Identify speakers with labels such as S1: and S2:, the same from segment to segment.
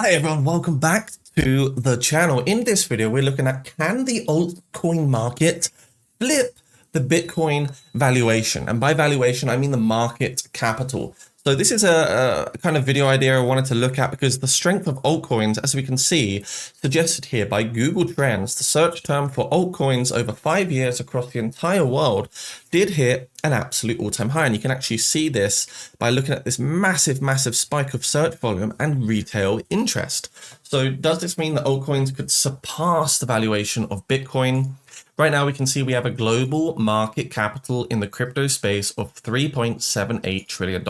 S1: Hi everyone, welcome back to the channel. In this video, we're looking at can the altcoin market flip the Bitcoin valuation? And by valuation, I mean the market capital. So this is a kind of video idea I wanted to look at because the strength of altcoins, as we can see, suggested here by Google Trends, the search term for altcoins over 5 years across the entire world, did hit an absolute all-time high. And you can actually see this by looking at this massive spike of search volume and retail interest. So does this mean that altcoins could surpass the valuation of Bitcoin? Right now, we can see we have a global market capital in the crypto space of $3.78 trillion.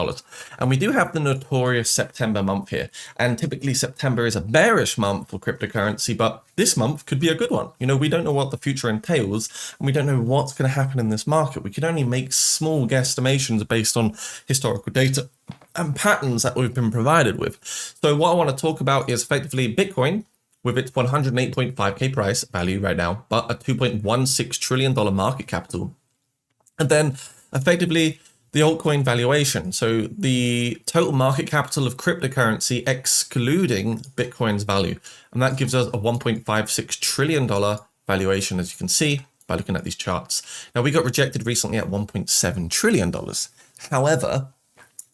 S1: And we do have the notorious September month here. And typically September is a bearish month for cryptocurrency, but this month could be a good one. You know, we don't know what the future entails, and we don't know what's going to happen in this market. We can only make small guesstimations based on historical data and patterns that we've been provided with. So what I want to talk about is effectively Bitcoin, with its 108.5k price value right now, but a $2.16 trillion market capital. And then effectively the altcoin valuation. So the total market capital of cryptocurrency excluding Bitcoin's value. And that gives us a $1.56 trillion valuation, as you can see by looking at these charts. Now we got rejected recently at $1.7 trillion. However,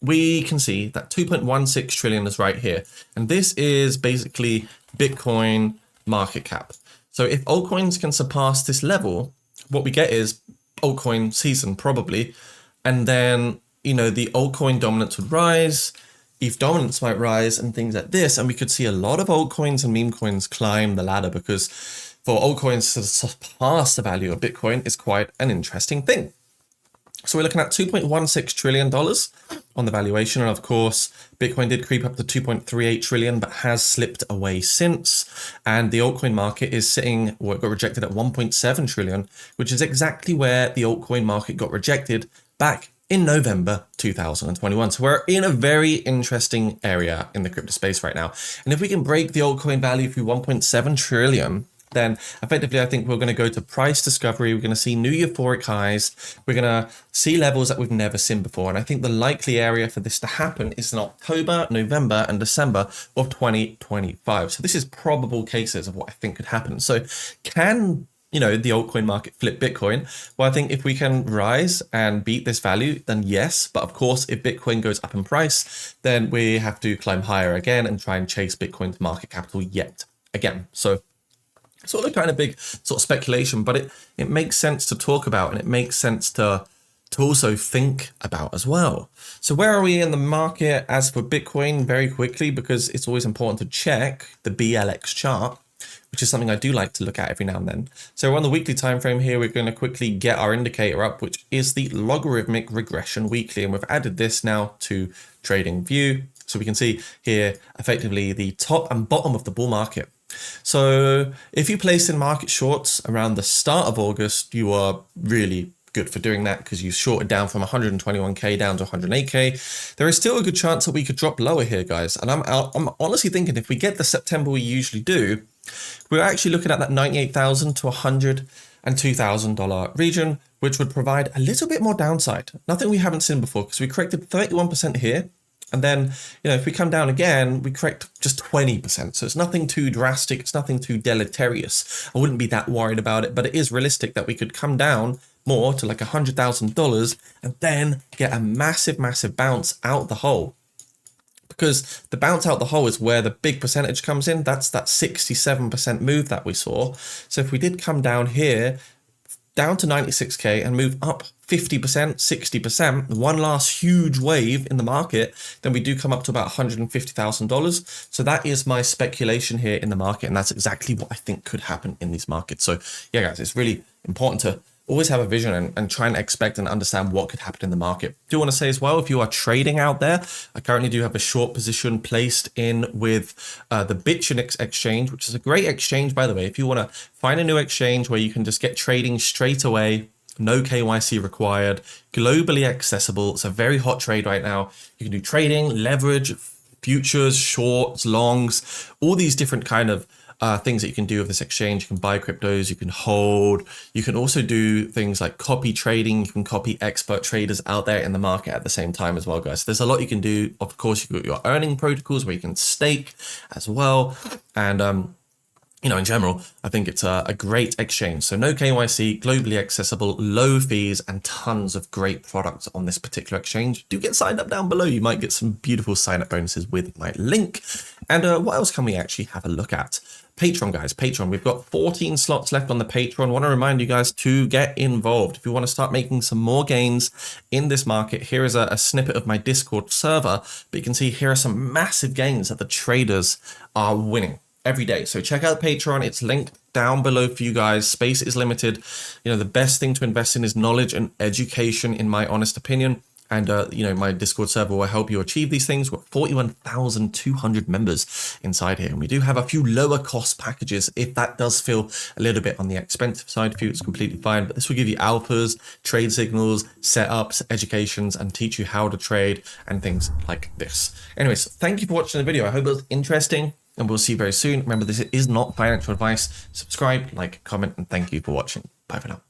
S1: we can see that 2.16 trillion is right here. And this is basically Bitcoin market cap. So if altcoins can surpass this level, what we get is altcoin season probably. And then, you know, the altcoin dominance would rise, ETH dominance might rise and things like this. And we could see a lot of altcoins and meme coins climb the ladder because for altcoins to surpass the value of Bitcoin is quite an interesting thing. So we're looking at $2.16 trillion on the valuation. And of course, Bitcoin did creep up to 2.38 trillion, but has slipped away since. And the altcoin market is sitting, well, it got rejected at 1.7 trillion, which is exactly where the altcoin market got rejected back in November 2021. So we're in a very interesting area in the crypto space right now. And if we can break the altcoin value through 1.7 trillion, then effectively, I think we're going to go to price discovery. We're going to see new euphoric highs. We're going to see levels that we've never seen before. And I think the likely area for this to happen is in October, November, and December of 2025. So this is probable cases of what I think could happen. So can, you know, the altcoin market flip Bitcoin? Well, I think if we can rise and beat this value, then yes. But of course, if Bitcoin goes up in price, then we have to climb higher again and try and chase Bitcoin's market capital yet again. So sort of kind of big sort of speculation, but it makes sense to talk about, and it makes sense to also think about as well. So where are we in the market as for Bitcoin? Very quickly, because it's always important to check the BLX chart, which is something I do like to look at every now and then. So on the weekly time frame here, we're going to quickly get our indicator up, which is the logarithmic regression weekly, and we've added this now to trading view. So we can see here effectively the top and bottom of the bull market. So if you place in market shorts around the start of August, you are really good for doing that because you shorted down from 121k down to 108k. There is still a good chance that we could drop lower here, guys. And I'm honestly thinking if we get the September we usually do, we're actually looking at that $98,000 to $102,000 region, which would provide a little bit more downside. Nothing we haven't seen before because we corrected 31% here. And then, you know, if we come down again, we correct just 20%. So it's nothing too drastic. It's nothing too deleterious. I wouldn't be that worried about it, but it is realistic that we could come down more to like $100,000 and then get a massive bounce out the hole. Because the bounce out the hole is where the big percentage comes in. That's that 67% move that we saw. So if we did come down here, down to 96k and move up 50%, 60%, one last huge wave in the market, then we do come up to about $150,000. So that is my speculation here in the market. And that's exactly what I think could happen in these markets. So yeah, guys, it's really important to always have a vision and try and expect and understand what could happen in the market. Do want to say as well, if you are trading out there, I currently do have a short position placed in with the Bitunix exchange, which is a great exchange, by the way. If you want to find a new exchange where you can just get trading straight away, no KYC required, globally accessible. It's a very hot trade right now. You can do trading, leverage, futures, shorts, longs, all these different kind of things that you can do with this exchange. You can buy cryptos, you can hold, you can also do things like copy trading. You can copy expert traders out there in the market at the same time as well, guys. So there's a lot you can do. Of course, you've got your earning protocols where you can stake as well. And in general, I think it's a great exchange. So no KYC, globally accessible, low fees, and tons of great products on this particular exchange. Do get signed up down below. You might get some beautiful sign up bonuses with my link. And what else can we actually have a look at? Patreon, guys, Patreon. We've got 14 slots left on the Patreon. Want to remind you guys to get involved. If you want to start making some more gains in this market, here is a snippet of my Discord server. But you can see here are some massive gains that the traders are winning every day. So check out Patreon. It's linked down below for you guys. Space is limited. The best thing to invest in is knowledge and education, in my honest opinion. And, my Discord server will help you achieve these things. We've got 41,200 members inside here. And we do have a few lower cost packages. If that does feel a little bit on the expensive side for you, it's completely fine. But this will give you alphas, trade signals, setups, educations, and teach you how to trade and things like this. Anyways, thank you for watching the video. I hope it was interesting. And we'll see you very soon. Remember, this is not financial advice. Subscribe, like, comment, and thank you for watching. Bye for now.